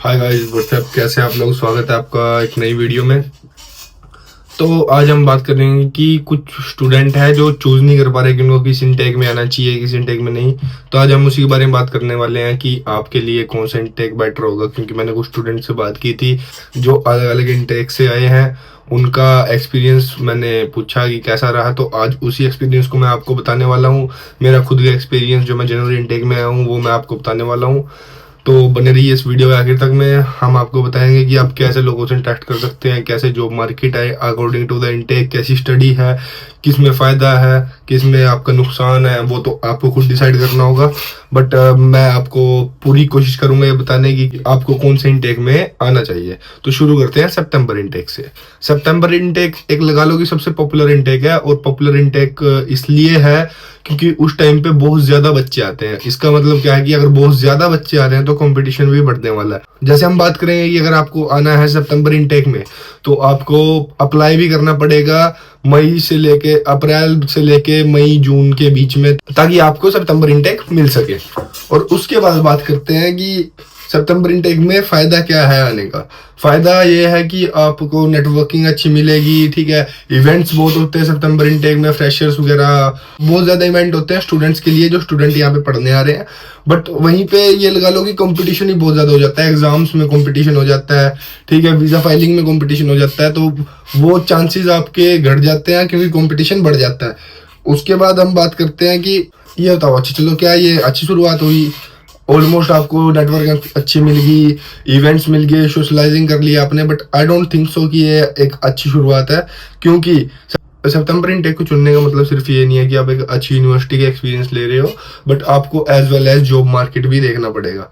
Hi guys, WhatsApp, कैसे हैं आप लोग। स्वागत है आपका एक नई वीडियो में। तो आज हम बात करेंगे कि कुछ स्टूडेंट हैं जो चूज नहीं कर पा रहे कि उनको किस इनटेक में आना चाहिए, किस इनटेक में नहीं। तो आज हम उसी के बारे में बात करने वाले हैं कि आपके लिए कौन सा इनटेक बेटर होगा, क्योंकि मैंने कुछ स्टूडेंट से बात की थी जो अलग अलग इनटेक से आए हैं। उनका एक्सपीरियंस मैंने पूछा कि कैसा रहा, तो आज उसी एक्सपीरियंस को मैं आपको बताने वाला हूँ। मेरा खुद का एक्सपीरियंस जो मैं जनवरी इनटेक में आया हूँ वो मैं आपको बताने वाला हूँ। तो बने रहिए इस वीडियो के आखिर तक में। हम आपको बताएंगे कि आप कैसे लोगों से इंटरेक्ट कर सकते हैं, कैसे जॉब मार्केट है अकॉर्डिंग टू द इनटेक, कैसी स्टडी है, किस में फ़ायदा है, किस में आपका नुकसान है, वो तो आपको खुद डिसाइड करना होगा। बट मैं आपको पूरी कोशिश करूंगा ये बताने की कि आपको कौन से इनटेक में आना चाहिए। तो शुरू करते हैं सितंबर इनटेक से। सितंबर इनटेक एक लगा लो कि सबसे पॉपुलर इनटेक है, और पॉपुलर इनटेक इसलिए है क्योंकि उस टाइम पे बहुत ज्यादा बच्चे आते हैं। इसका मतलब क्या है कि अगर बहुत ज्यादा बच्चे आ रहे हैं तो कंपटीशन भी बढ़ने वाला है। जैसे हम बात करेंगे कि अगर आपको आना है सितंबर इनटेक में, तो आपको अप्लाई भी करना पड़ेगा अप्रैल से लेके मई जून के बीच में, ताकि आपको सितंबर इनटेक मिल सके। और उसके बाद बात करते हैं कि सितंबर इनटेक में फायदा क्या है आने का। फायदा ये है कि आपको नेटवर्किंग अच्छी मिलेगी, ठीक है। इवेंट्स बहुत होते हैं सितंबर इनटेक में, फ्रेशर्स वगैरह बहुत ज्यादा इवेंट होते हैं स्टूडेंट्स के लिए, जो स्टूडेंट यहाँ पे पढ़ने आ रहे हैं। बट वहीं पे ये लगा लो कि कंपटीशन ही बहुत ज्यादा हो जाता है, एग्जाम्स में कंपटीशन हो जाता है, ठीक है, वीजा फाइलिंग में कंपटीशन हो जाता है। तो वो चांसेस आपके घट जाते हैं क्योंकि कंपटीशन बढ़ जाता है। उसके बाद हम बात करते हैं कि ये बताओ, अच्छा चलो, क्या ये अच्छी शुरुआत हुई? ऑलमोस्ट आपको नेटवर्क अच्छी मिल गई, इवेंट्स मिल गए, सोशलाइजिंग कर लिया आपने, but I don't think so कि ये एक अच्छी शुरुआत है। क्योंकि सितंबर इनटेक को चुनने का मतलब सिर्फ ये नहीं है कि आप एक अच्छी यूनिवर्सिटी का एक्सपीरियंस ले रहे हो, बट आपको as well as job market भी देखना पड़ेगा।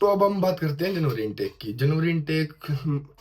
तो अब हम बात करते हैं जनवरी इनटेक की। जनवरी इनटेक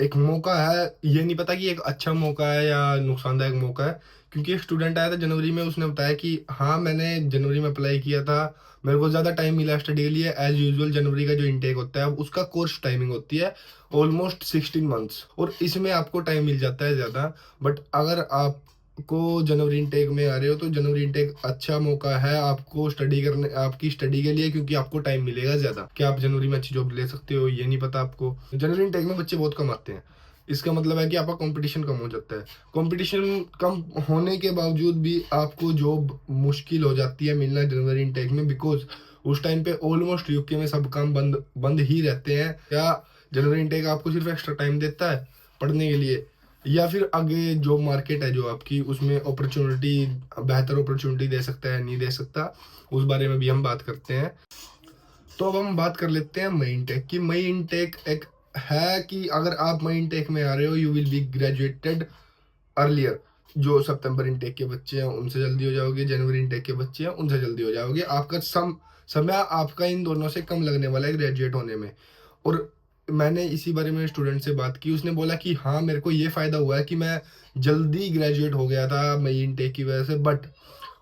एक मौका है, ये नहीं पता कि एक अच्छा मौका है या नुकसानदायक मौका है। क्योंकि एक स्टूडेंट आया था जनवरी में, उसने बताया कि हाँ, मैंने जनवरी में अप्लाई किया था, मेरे को ज़्यादा टाइम मिला स्टडी के लिए। एज यूजुअल जनवरी का जो इनटेक होता है उसका कोर्स टाइमिंग होती है ऑलमोस्ट 16 मंथ्स, और इसमें आपको टाइम मिल जाता है ज़्यादा। बट अगर आप को जनवरी इनटेक में आ रहे हो तो जनवरी इनटेक अच्छा मौका है आपको स्टडी करने, आपकी स्टडी के लिए, क्योंकि आपको टाइम मिलेगा ज्यादा। क्या आप जनवरी में अच्छी जॉब ले सकते हो ये नहीं पता आपको। जनवरी इनटेक में बच्चे बहुत कम आते हैं, इसका मतलब है कि आपका कंपटीशन कम हो जाता है। कंपटीशन कम होने के बावजूद भी आपको जॉब मुश्किल हो जाती है मिलना जनवरी इनटेक में, बिकॉज उस टाइम पे ऑलमोस्ट यूके में सब काम बंद बंद ही रहते हैं। या जनवरी इनटेक आपको सिर्फ एक्स्ट्रा टाइम देता है पढ़ने के लिए, या फिर आगे जॉब मार्केट है जो आपकी, उसमें अपॉर्चुनिटी, बेहतर अपॉर्चुनिटी दे सकता है नहीं दे सकता, उस बारे में भी हम बात करते हैं। तो अब हम बात कर लेते हैं मई इनटेक की। मई इनटेक एक है कि अगर आप मई इनटेक में आ रहे हो, you will be graduated earlier. जो सितंबर इनटेक के बच्चे हैं उनसे जल्दी हो जाओगे, जनवरी इनटेक के बच्चे हैं उनसे जल्दी हो जाओगे। आपका समय आपका इन दोनों से कम लगने वाला है ग्रेजुएट होने में। और मैंने इसी बारे में स्टूडेंट से बात की, उसने बोला कि हाँ, मेरे को ये फ़ायदा हुआ है कि मैं जल्दी ग्रेजुएट हो गया था मई इनटेक की वजह से। बट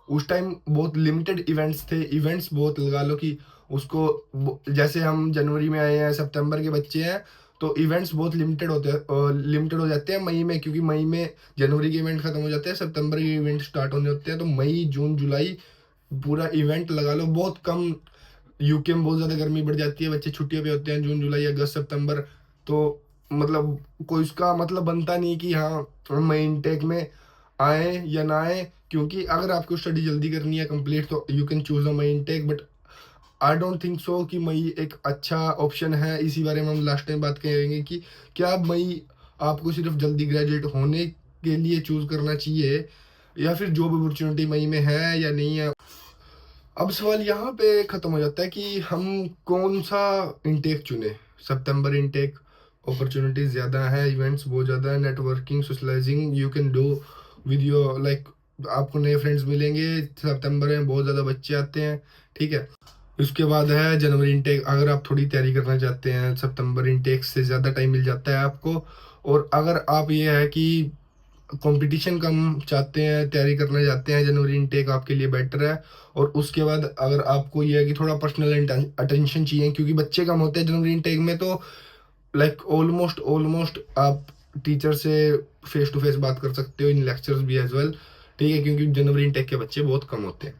उस टाइम बहुत लिमिटेड इवेंट्स थे, इवेंट्स बहुत लगा लो कि उसको जैसे हम जनवरी में आए हैं, सितंबर के बच्चे हैं, तो इवेंट्स बहुत लिमिटेड होते हैं, लिमिटेड हो जाते हैं मई में, क्योंकि मई में जनवरी के इवेंट खत्म हो जाते हैं, सितंबर के इवेंट स्टार्ट होने होते हैं। तो मई जून जुलाई पूरा इवेंट लगा लो बहुत कम। यूके में बहुत ज़्यादा गर्मी बढ़ जाती है, बच्चे छुट्टियों पे होते हैं जून जुलाई अगस्त सितंबर। तो मतलब कोई उसका मतलब बनता नहीं कि हाँ हम मई इनटेक में आए या ना आए, क्योंकि अगर आपको स्टडी जल्दी करनी है कंप्लीट तो you can choose a May intake. But I don't think so कि मई एक अच्छा ऑप्शन है। इसी बारे में हम लास्ट टाइम बात करेंगे कि क्या मई आपको सिर्फ जल्दी ग्रेजुएट होने के लिए चूज करना चाहिए, या फिर जॉब अपॉर्चुनिटी मई में है या नहीं है। अब सवाल यहाँ पे खत्म हो जाता है कि हम कौन सा इनटेक चुने। सितंबर इनटेक अपॉर्चुनिटीज ज़्यादा है, इवेंट्स बहुत ज़्यादा है, networking socialising you can do with your like, आपको नए फ्रेंड्स मिलेंगे। सितंबर में बहुत ज़्यादा बच्चे आते हैं, ठीक है। उसके बाद है जनवरी इनटेक। अगर आप थोड़ी तैयारी करना चाहते हैं, सितंबर इनटेक से ज़्यादा टाइम मिल जाता है आपको। और अगर आप ये है कि कंपटीशन कम चाहते हैं, तैयारी करना चाहते हैं, जनवरी इनटेक आपके लिए बेटर है। और उसके बाद अगर आपको ये है कि थोड़ा पर्सनल अटेंशन चाहिए, क्योंकि बच्चे कम होते हैं जनवरी इनटेक में, तो लाइक ऑलमोस्ट ऑलमोस्ट आप टीचर से फेस टू फेस बात कर सकते हो, इन लेक्चर्स भी एज वेल, ठीक है, क्योंकि जनवरी इनटेक के बच्चे बहुत कम होते हैं।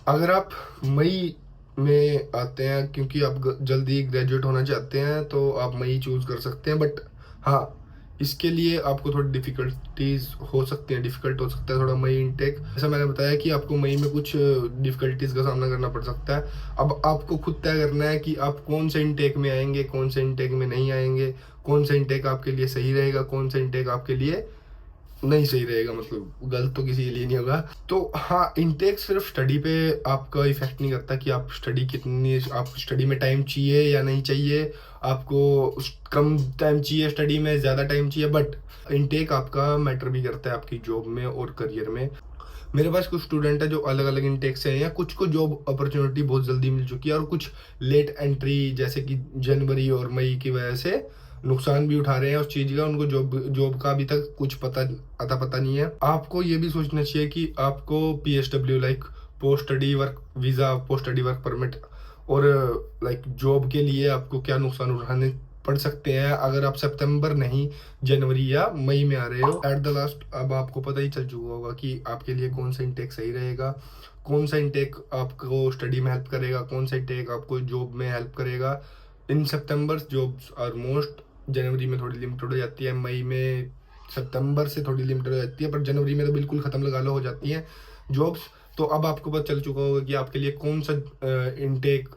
अगर आप मई में आते हैं, क्योंकि आप जल्दी ग्रेजुएट होना चाहते हैं तो आप मई चूज़ कर सकते हैं। बट हाँ, इसके लिए आपको थोड़ी डिफ़िकल्टीज़ हो सकती हैं, डिफ़िकल्ट हो सकता है थोड़ा मई इनटेक। जैसा मैंने बताया कि आपको मई में कुछ डिफ़िकल्टीज़ का सामना करना पड़ सकता है। अब आपको खुद तय करना है कि आप कौन से इनटेक में आएँगे, कौन से इनटेक में नहीं आएँगे, कौन सा इनटेक आपके लिए सही रहेगा, कौन सा इनटेक आपके लिए नहीं सही रहेगा, मतलब गलत तो किसी के लिए नहीं होगा। तो हाँ, इनटेक सिर्फ स्टडी पे आपका इफेक्ट नहीं करता कि आप स्टडी कितनी, आप स्टडी में टाइम चाहिए या नहीं चाहिए, आपको कम टाइम चाहिए स्टडी में, ज़्यादा टाइम चाहिए। बट इनटेक आपका मैटर भी करता है आपकी जॉब में और करियर में। मेरे पास कुछ स्टूडेंट है जो अलग अलग इनटेक से हैं, या कुछ को जॉब अपॉर्चुनिटी बहुत जल्दी मिल चुकी है और कुछ लेट एंट्री जैसे कि जनवरी और मई की वजह से नुकसान भी उठा रहे हैं उस चीज़ का। उनको जॉब जॉब का अभी तक कुछ पता नहीं है। आपको ये भी सोचना चाहिए कि आपको PSW like post study work visa, post study work permit और लाइक जॉब के लिए आपको क्या नुकसान उठाने पड़ सकते हैं अगर आप सितंबर नहीं जनवरी या मई में आ रहे हो। एट द लास्ट अब आपको पता ही चल चुका होगा कि आपके लिए कौन सा इनटेक सही रहेगा, कौन सा इनटेक आपको स्टडी में हेल्प करेगा, कौन सा इनटेक आपको जॉब में हेल्प करेगा। इन सितंबर जॉब्स आर मोस्ट, जनवरी में थोड़ी लिमिटेड हो जाती है, मई में सितंबर से थोड़ी लिमिटेड हो जाती है, पर जनवरी में तो बिल्कुल ख़त्म लगा लो हो जाती हैं जॉब्स। तो अब आपको पता चल चुका होगा कि आपके लिए कौन सा इनटेक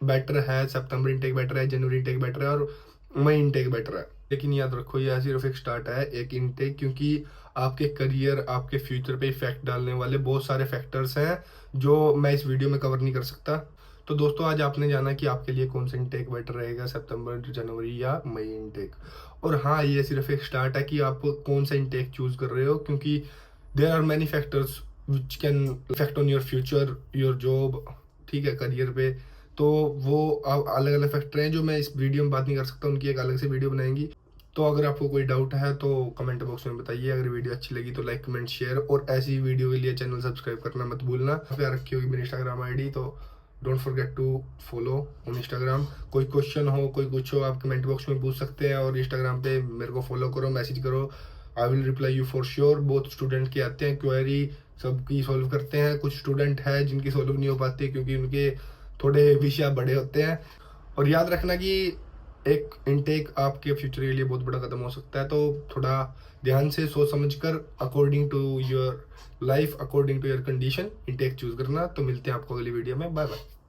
बेटर है, सितंबर इनटेक बेटर है, जनवरी इनटेक बेटर है और मई इनटेक बेटर है। लेकिन याद रखो, यह सिर्फ एक स्टार्ट है, एक इनटेक, क्योंकि आपके करियर, आपके फ्यूचर पे इफेक्ट डालने वाले बहुत सारे फैक्टर्स हैं जो मैं इस वीडियो में कवर नहीं कर सकता। तो दोस्तों, आज आपने जाना कि आपके लिए कौन सा इनटेक बेटर रहेगा, सितंबर, जनवरी या मई इनटेक। और हाँ, ये सिर्फ एक स्टार्ट है कि आप कौन सा इनटेक चूज कर रहे हो, क्योंकि there are many factors which can effect on your future, your job, ठीक है, करियर पे। तो वो अलग अलग फैक्टर हैं जो मैं इस वीडियो में बात नहीं कर सकता, उनकी एक अलग से वीडियो बनाएंगी। तो अगर आपको कोई डाउट है तो कमेंट बॉक्स में बताइए। अगर वीडियो अच्छी लगी तो लाइक, कमेंट, शेयर, और ऐसी वीडियो के लिए चैनल सब्सक्राइब करना मत भूलना। प्यार रखी होगी मेरी इंस्टाग्राम आईडी, तो don't forget to follow on Instagram. कोई क्वेश्चन हो, कोई कुछ हो, आप कमेंट बॉक्स में पूछ सकते हैं, और इंस्टाग्राम पे मेरे को फॉलो करो, मैसेज करो, I will reply you for sure. बहुत स्टूडेंट के आते हैं क्वेरी, सबकी सॉल्व करते हैं। कुछ स्टूडेंट है जिनकी सॉल्व नहीं हो पाती क्योंकि उनके थोड़े विषय बड़े होते हैं। और याद रखना कि एक इनटेक आपके फ्यूचर के लिए बहुत बड़ा कदम हो सकता है, तो थोड़ा ध्यान से सोच समझ कर, according to your life, according to your condition, intake choose करना। तो मिलते हैं आपको अगली वीडियो में। Bye bye.